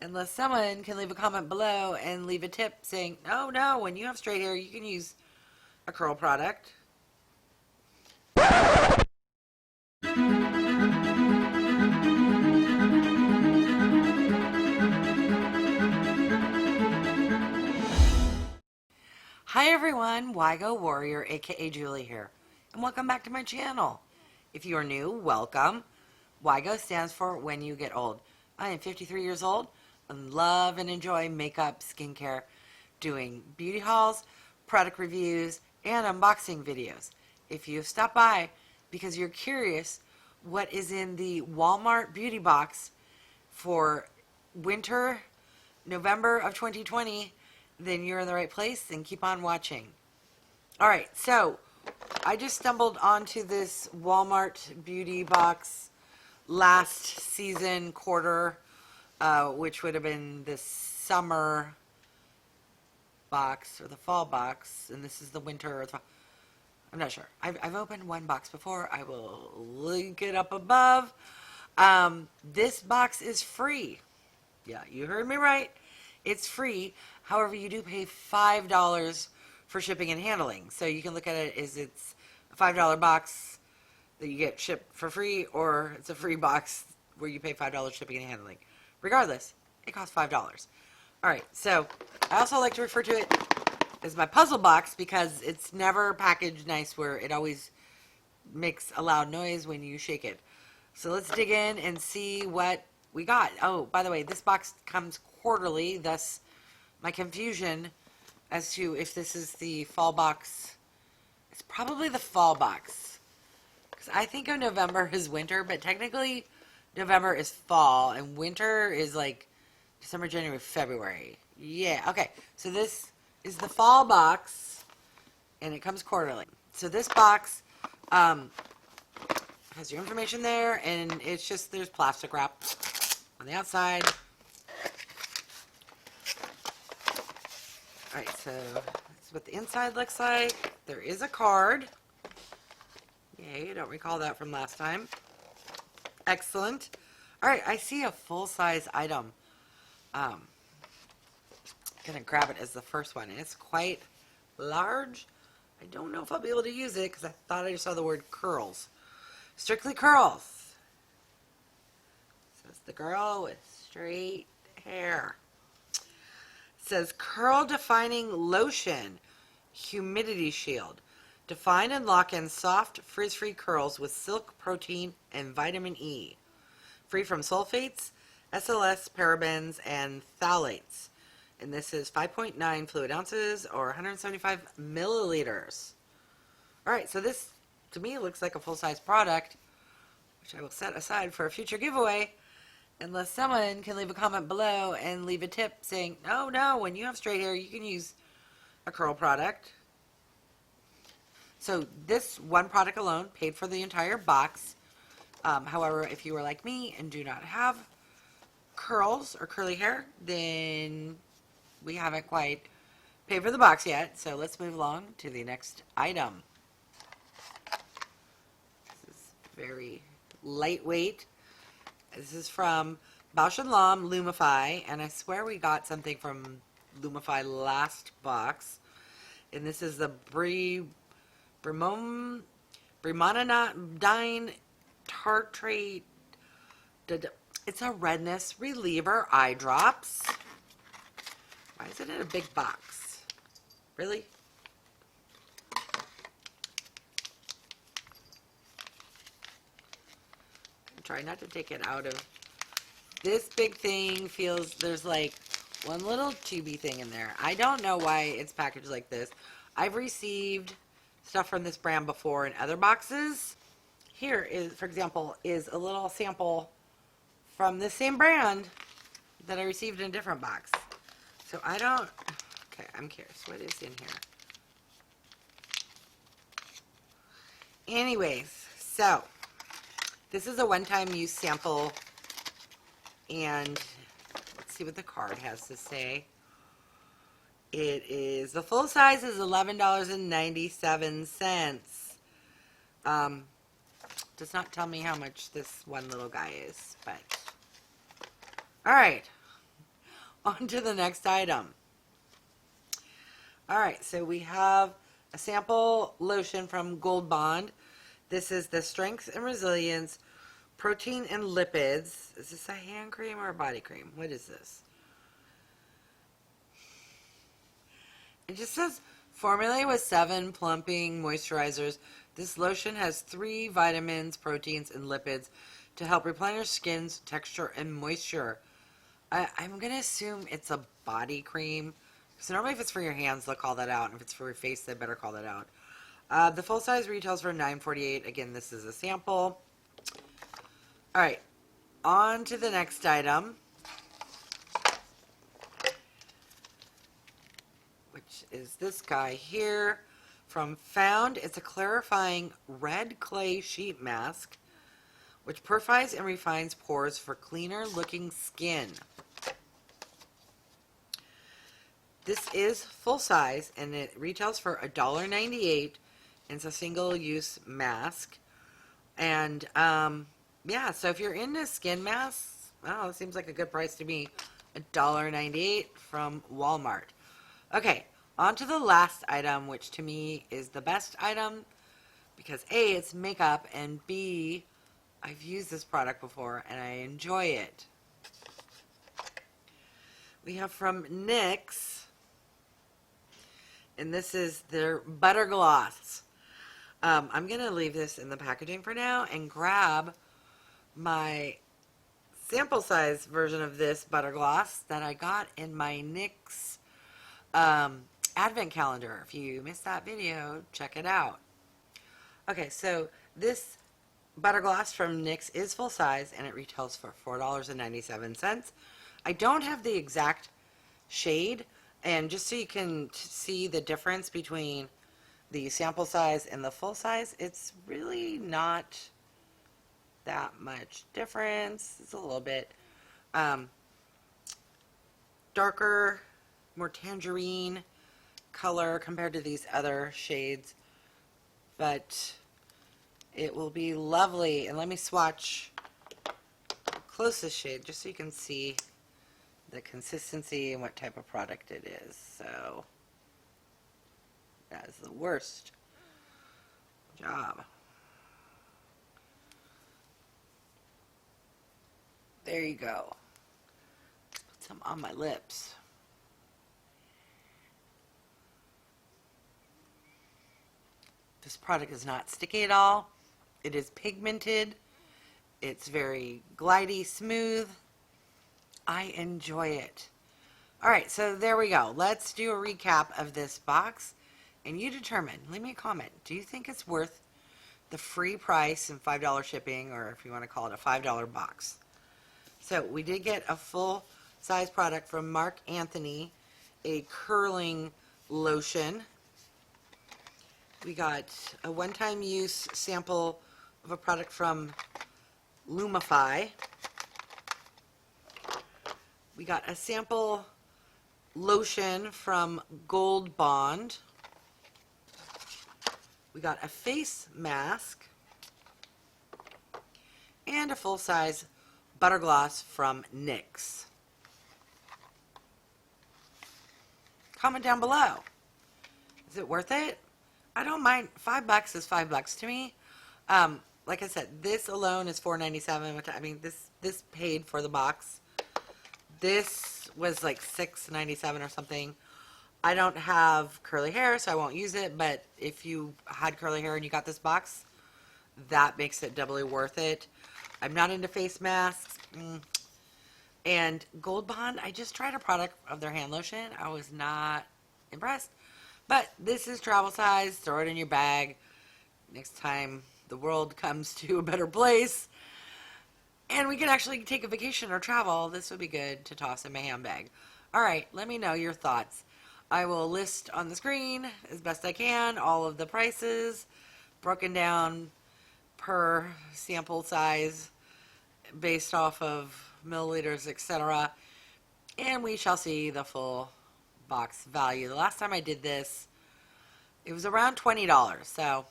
Unless someone can leave a comment below and leave a tip saying, oh no, when you have straight hair, you can use a curl product. Hi everyone, Wygo Warrior, aka Julie here, and welcome back to my channel. If you are new, welcome. Wygo stands for When You Get Old. I am 53 years old and love and enjoy makeup, skincare, doing beauty hauls, product reviews, and unboxing videos. If you have stopped by because you're curious what is in the Walmart beauty box for winter, November of 2020, then you're in the right place and keep on watching. Alright, so I just stumbled onto this Walmart beauty box last season quarter, which would have been the summer box or the fall box, and this is the winter or the fall. I'm not sure. I've opened one box before. I will link it up above. This box is free. Yeah, you heard me right. It's free. However, you do pay $5 for shipping and handling. So you can look at it as it's a $5 box that you get shipped for free, or it's a free box where you pay $5 shipping and handling. Regardless, it costs $5. All right, so I also like to refer to it as my puzzle box because it's never packaged nice where it always makes a loud noise when you shake it. So let's dig in and see what we got. Oh, by the way, this box comes quarterly, thus my confusion as to if this is the fall box. It's probably the fall box, because I think of November as winter, but technically November is fall and winter is like December, January, February. Yeah, okay. So this is the fall box and it comes quarterly. So this box has your information there, and it's just, there's plastic wrap on the outside. Alright, so that's what the inside looks like. There is a card. Yay, I don't recall that from last time. Excellent. Alright, I see a full-size item. I'm gonna grab it as the first one. It's quite large. I don't know if I'll be able to use it because I thought I just saw the word curls. Strictly curls. So it's the girl with straight hair. It says Curl Defining Lotion Humidity Shield. Define and lock in soft, frizz-free curls with silk protein and vitamin E. Free from sulfates, SLS, parabens, and phthalates. And this is 5.9 fluid ounces or 175 milliliters. Alright, so this to me looks like a full-size product, which I will set aside for a future giveaway. Unless someone can leave a comment below and leave a tip saying, oh no, when you have straight hair, you can use a curl product. So this one product alone paid for the entire box. However, if you are like me and do not have curls or curly hair, then we haven't quite paid for the box yet. So let's move along to the next item. This is very lightweight. This is from BAUSCH+LOMB LUMIFY, and I swear we got something from LUMIFY last box. And this is the Brimonidine Tartrate. It's a redness reliever eye drops. Why is it in a big box? Really? Try not to take it out of this big thing. Feels there's like one little tubey thing in there. I don't know why it's packaged like this. I've received stuff from this brand before in other boxes. Here is, for example, is a little sample from this same brand that I received in a different box. So I don't, okay, I'm curious. What is in here? Anyways, so this is a one-time use sample, and let's see what the card has to say. It is, the full size is $11.97. Does not tell me how much this one little guy is, but alright. On to the next item. All right, so we have a sample lotion from Gold Bond. This is the Strength and Resilience Protein and Lipids. Is this a hand cream or a body cream? What is this? It just says formulated with 7 plumping moisturizers. This lotion has 3 vitamins, proteins, and lipids to help replenish skin's texture and moisture. I'm going to assume it's a body cream. So normally if it's for your hands, they'll call that out. And if it's for your face, they better call that out. The full size retails for $9.48. Again, this is a sample. All right, on to the next item, which is this guy here from Found. It's a clarifying red clay sheet mask, which purifies and refines pores for cleaner looking skin. This is full size and it retails for $1.98. It's a single use mask. And yeah, so if you're into skin masks, oh, it seems like a good price to me. $1.98 from Walmart. Okay, on to the last item, which to me is the best item because A, it's makeup, and B, I've used this product before and I enjoy it. We have from NYX, and this is their Butter Gloss. I'm going to leave this in the packaging for now and grab my sample size version of this Butter Gloss that I got in my NYX advent calendar. If you missed that video, check it out. Okay, so this Butter Gloss from NYX is full size and it retails for $4.97. I don't have the exact shade, and just so you can see the difference between the sample size and the full size, it's really not that much difference. It's a little bit darker, more tangerine color compared to these other shades, but it will be lovely. And let me swatch the closest shade just so you can see the consistency and what type of product it is. So that is the worst job. There you go. Put some on my lips. This product is not sticky at all. It is pigmented. It's very glidey, smooth. I enjoy it. Alright, so there we go. Let's do a recap of this box. And you determine, leave me a comment. Do you think it's worth the free price and $5 shipping, or if you want to call it a $5 box? So we did get a full size product from Marc Anthony, a curling lotion. We got a one-time use sample of a product from LUMIFY. We got a sample lotion from Gold Bond. We got a face mask and a full-size Butter Gloss from NYX. Comment down below. Is it worth it? I don't mind. $5 is $5 to me. Like I said, this alone is $4.97, which I mean, this paid for the box. This was like $6.97 or something. I don't have curly hair, so I won't use it, but if you had curly hair and you got this box, that makes it doubly worth it. I'm not into face masks. And Gold Bond, I just tried a product of their hand lotion. I was not impressed. But this is travel size. Throw it in your bag. Next time the world comes to a better place and we can actually take a vacation or travel, this would be good to toss in my handbag. All right, let me know your thoughts. I will list on the screen as best I can all of the prices broken down per sample size based off of milliliters, etc. And we shall see the full box value. The last time I did this, it was around $20. So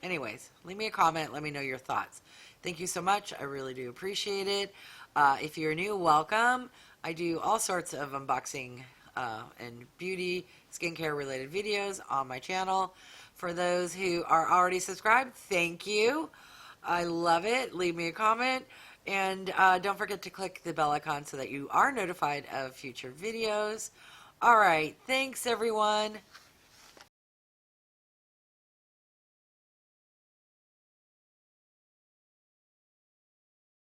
anyways, leave me a comment. Let me know your thoughts. Thank you so much. I really do appreciate it. If you're new, welcome. I do all sorts of unboxing and beauty, skincare related videos on my channel. For those who are already subscribed, thank you. I love it. Leave me a comment. And don't forget to click the bell icon so that you are notified of future videos. All right. Thanks, everyone.